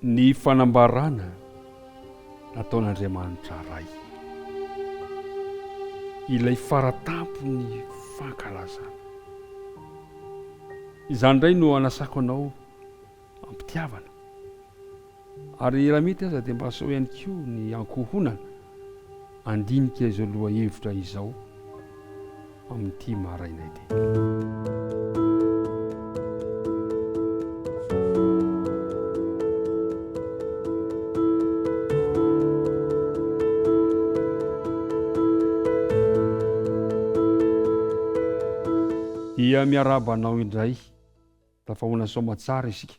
ny fanambarana nataon'Andriamanitra ray, ilay faratampo ny fankalazana. Izany indray no anasako anao ampitiavana, ary raha mety aza dia mba asao ihany koa ny ankohonana andinika izao loha hevitra izao amin'ity maraina ity. Dia miarabanao indray, tafahoana soamatsara isika.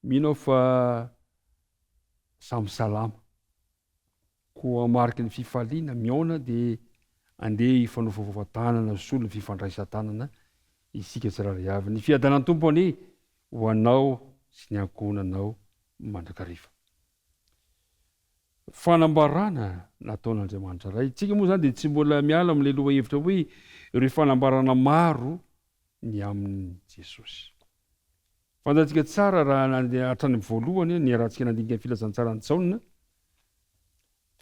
Mino fa samy salama. Koa mariky ny fifaliana miona dia andeha ifanofafatanana solony fifandraisan-tanana isika tsirairay avy. Ny fiadanan'ny tompony ho anao sy ny ankohonanao mandrakariva. Fanambarana nataon'Andriamanitra ray. Tsika moa zany dia tsy mbola miala amin'ilay loha hevitra hoe ireo fanambarana maro ny amin'ny Jesosy. Fantatsika tsara raha hatrany voalohany ny rahantsika nandinika ny filazantsarany Jaona,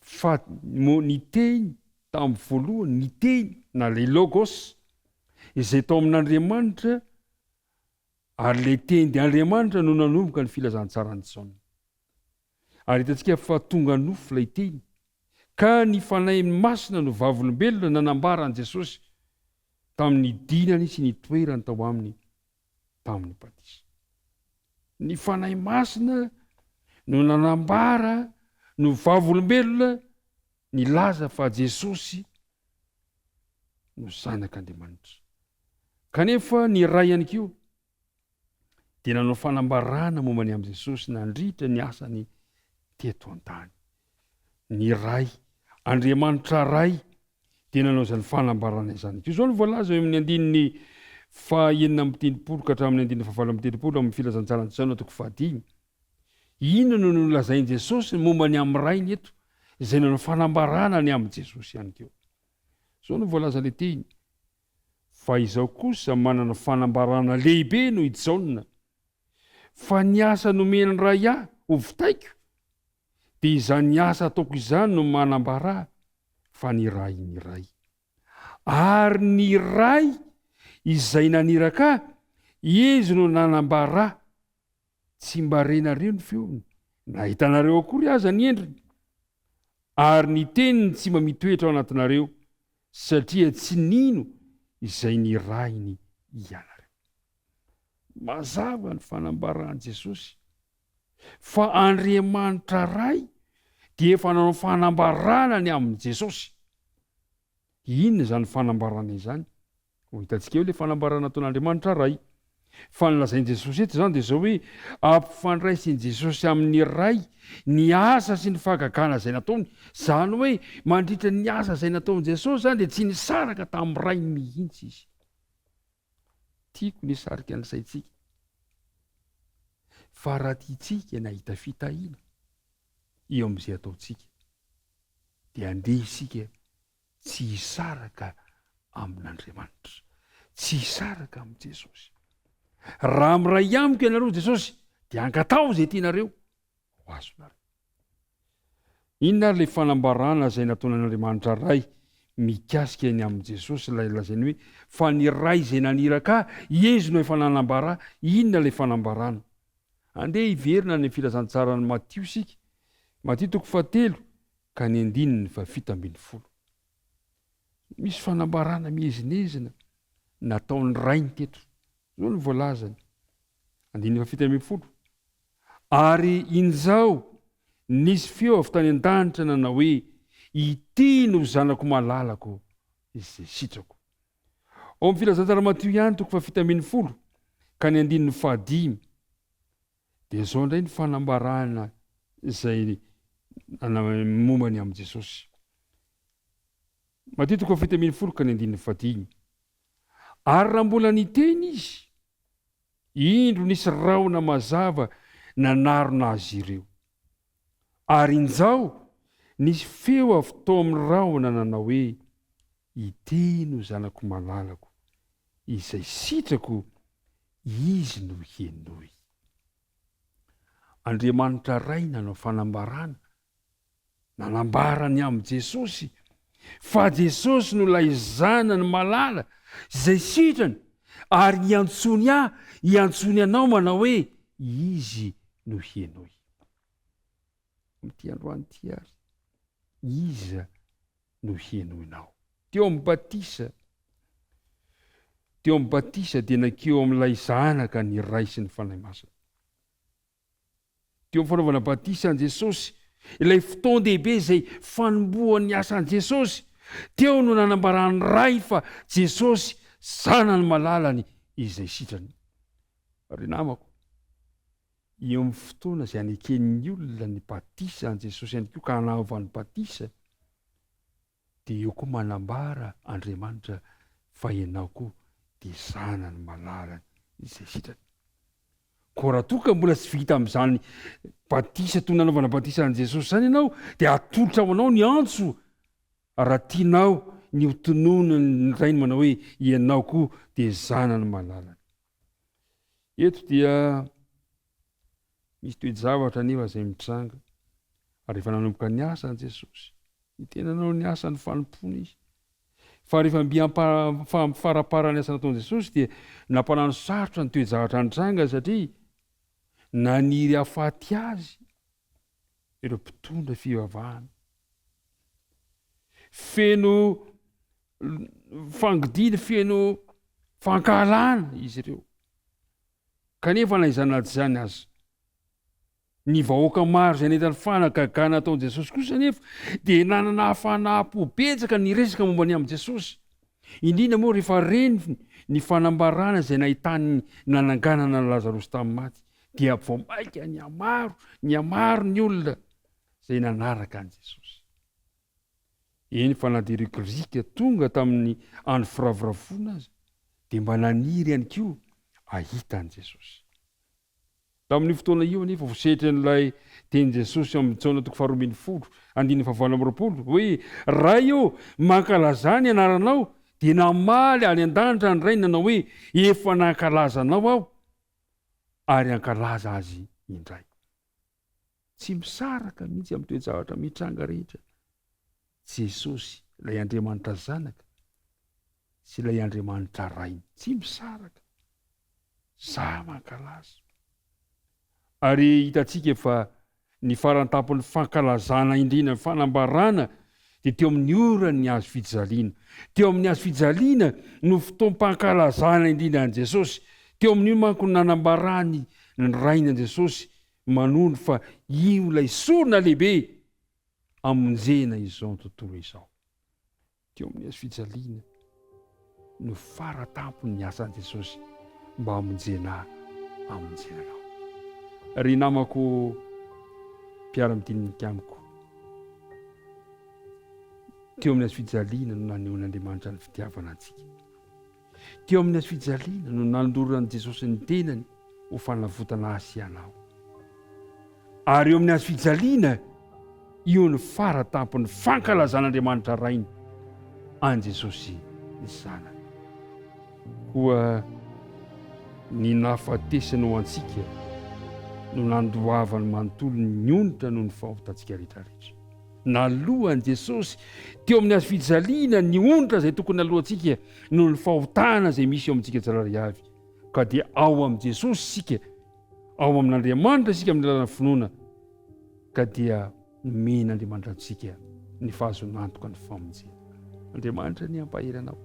fa ny teny tamin'ny voalohany, ny teny na le logos izay tao amin'Andriamanitra, ary le teny dia Andriamanitra no nanomboka ny filazantsarany Jaona. Ary hitantsika fa tonga nofo ilay teny, ka ny fanahy masina no vavolombelona nanambarany Jesosy tamin'ny dinany sy ny toerany tao aminy tamin'ny batisa. Ny fanahy masina no nanambara no vavolombelona ny laza fa Jesosy no zanak'Andriamanitra. Kanefa ny ray ihany koa dia nanao fanambarana momba ny amin'i Jesosy nandritra ny asany teto an-tany. Ny ray, Andriamanitra ray, dia nanao izany fanambarana izany. Izao no voalaza eo amin'ny andininy 9:30 ka hatramin'ny 9:30 amin'ny filazantsarany Jaona toko 5. Inona no nolazain'i Jesosy momba ny amin'ny rainy eto, izay nanao fanambarana ny amin'i Jesosy ihany koa. Izao no voalaza ilay teny. Fa izao kosa manana fanambarana lehibe noho i Jaona, fa ny asa nomeny ray ahy ho vitaiko, dia izany asa ataoko izany no manambara fa ny ray. Ary ny ray izay naniraka izy no nanambara, tsy mba renareo ny feony, na hitanareo akory aza ny endriny, ary ny teniny tsy mba mitoetra ao anatinareo, satria tsy nino izay ny rainy ianareo. Mazava ny fanambarany Jesosy fa Andriamanitra ray dia efa nanao fanambarana ny amin'i Jesosy. Inona izany fanambarana izany? Ho hitantsika eo ilay fanambarana nataon'Andriamanitra ray. Fa nolazain'i Jesosy eto izany dia izao hoe ampifandraisin'i Jesosy amin'ny ray ny asa sy ny fahagagana izay nataony. Izany hoe mandritra ny asa izay nataon'i Jesosy zany dia tsy nisaraka tamin'ny ray mihitsy izy. Tiako nisarika ny saintsika. Fa raha tiantsika nahita fitahiana eo amin'izay ataontsika, dia andeha isika tsy hisaraka amin'Andriamanitra, tsy hisaraka amin'i Jesosy. Raha miray amiko ianareo Jesosy, dia ankatao izay tianareo ho azonareo. Inona ary ilay fanambarana izay nataon'Andriamanitra ray mikasika ny amin'i Jesosy, ilay lazainy hoe fa ny ray izay naniraka izy no efa nanambara. Inona ilay fanambarana? Andeha hiverina ny filazantsarany Matio isika, Matio toko 7 ka ny 7:20. Misy fanambarana mihezinezina nataon'ny rainy teto. Izao no voalazany 7:20. Ary inzao nisy feo avy tany an-danitra nanao hoe ity no zanako malalako izay sitrako. Ao amin'ny filazantsara Matio ihany toko 7:20 ka ny 5. Dia izao indray ny fanambarana izay momba ny amin'i Jesosy. Matio toko 7:20 ka ny 5. Ary raha mbola niteny izy, indro nisy raona mazava nanarona azy ireo. Ary inzao nisy feo avy tao amin'ny raona nanao hoe ity no zanako malalako izay sitrako, izy no henoy. Andriamanitra ray nanao fanambarana, nanambarany amin'ny Jesosy, fa Jesosy no ilay zanany malala izay sitrany, ary iantsony anao manao hoe izy no Henoy. Amity androany ty ary, iza no Henoinao. Teo amin'ny batisa dia nakeo amin'ilay zanaka ny ray sy ny fanahy masina. Teo amin'ny fanaovana batisa an' Jesosy, ilay fotoan-dehibe izay fanombohan'ny asan' Jesosy, teo no nanambarany ray fa Jesosy zanany malalany izay sitrany. Ary namako, eo amin'ny fotoana izay aneken'ny olona ny batisa an' Jesosy ihany koa ka hanaovany batisa, dia eo koa manambara Andriamanitra fa ianao koa dia zanany malalany izay sitrany. Ko raha toa ka mbola tsy vita amin'izany batisa toy nanaovana batisa an' Jesosy zany ianao, dia atolotra ho anao ny antso raha tianao ny hotonoana ny rainy manao hoe ianao koa dia zanany malalany. Eto dia misy toe-javatra nefa izay mitranga, ary rehefa nanomboka ny asa an' Jesosy, ny tena nanao ny asa ny fanompony izy. Fa rehefa faraparany asa nataon'i Jesosy dia nampanano sarotra ny toe-javatra nitranga, satria naniry afaty azy ireo mpitondra fivavahana. Feno fangidina, feno fankalana izy ireo. Kanefa naizana zany azy. Ny vahoaka maro izay nentany fanagagana ataon'i Jesosy kosa nefa dia nanana hafanapo betsaka ny resaka momba ny amin'i Jesosy. Indrindra moa rehefa reny ny fanambarana izay nahitany nananganana ny Lazarosy tamin'ny maty, dia vao maika ny amaro ny olona izay nanaraka an'i Jesosy. Eny fa na dia ireo Grika tonga tamin'ny andro firavoravoana azy, dia mba naniry ihany koa ahita an'i Jesosy. Tamin'ny fotoana io nefa vosetran'ilay teny Jesosy amin'ny taona 220 hoe raha io mankalaza ny anaranao dia namaly any an-danitra ny ray nanao hoe efa nankalaza anao aho ary ankalaza azy indray. Tsy misaraka mihitsy amin'ny toe-javatra mitranga rehetra Jesosy, ilay Andriamanitra zanaka sy ilay Andriamanitra rainy, tsy misaraka, za mankalaza. Ary hitantsika fa ny farantapon'ny fankalazana indrindra ny fanambarana dia teo amin'ny orany hazo fijaliana. Teo amin'ny hazo fijaliana no fotoam-pankalazana indrindra an' Jesosy. Teo amin'io manko nanambarany ny rainy an' Jesosy manono fa io ilay sorona lehibe amonjena izao tontolo izao. Teo amin'ny hazo fijaliana no farantapon'ny asan' Jesosy mba amonjenanao. Ry namako mpiara-midinika amiko, teo amin'ny hazo fijaliana no nanehoan'Andriamanitra ny fitiavana antsika. Teo amin'ny hazo fijaliana no nandorany Jesosy ny tenany ho fanavotana azy ianao. Ary eo amin'ny hazo fijaliana, io ny farantampon'ny fankalazan'Andriamanitra rainy an' Jesosy ny zanany. Koa ny nahafatesana ho antsika no nandoavany manontolo ny onitra noho ny fahotantsika rehetrarehetra. Nalohan'i Jesosy teo amin'ny hazo fijaliana ny onitra izay tokony alohantsika noho ny fahotana izay misy eo amintsika tsirairay avy. Ka dia ao amin'i Jesosy sika, ao amin'Andriamanitra sika amin'ny lalàna finoana, ka dia nomen'Andriamanitra antsika ny fahazonantoka ny famonjena. Andriamanitra ny ampahery anao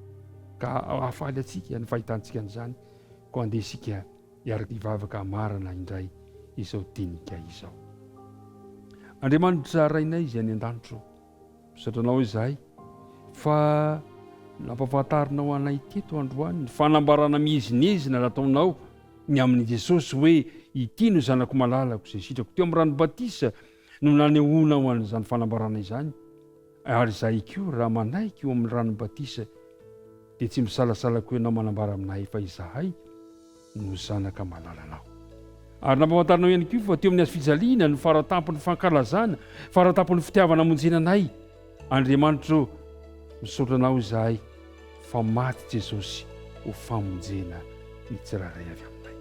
ka ahafaly atsika ny fahitantsika an'izany, ko andeha sika hiaraka hivavaka amarana indray izao dinika izao. Andriamanitra rainay izay any an-danitro, misotranao izahay fa nampafantarinao anay teto androany ny fanambarana mihezinezina nataonao ny amin'ny Jesosy hoe ity no zanako malalako izay sitrako. Teo amin'ny rano batisa no nanehoanao an'izany fanambarana izany, ary izahay koa raha manaiky eo amin'ny rano batisa dia tsy misalasalako ianao manambara aminay fa izahay no zanaka malalanao. Ary nampafantarinao ihany koa fa teo amin'ny hazo fijaliana no farantampon'ny fankalazana, farantampon'ny fitiavana amonjenanay. Andriamanitra misotranao izahay fa maty Jesosy ho famonjena ny tsirairay avy aminay.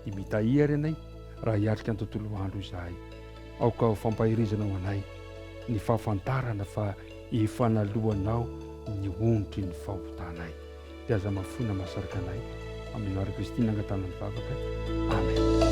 Dia mitahia ary anay raha hiatrika ny tontolo andro izahay. Aoka fampahirizana ho anay ny fahafantarana fa efanalohanao ny ondry ny fahotanay. Dia aza mafona mahasarika anay amin'ny anarana Kristy nangatana ny vavaka. Amen.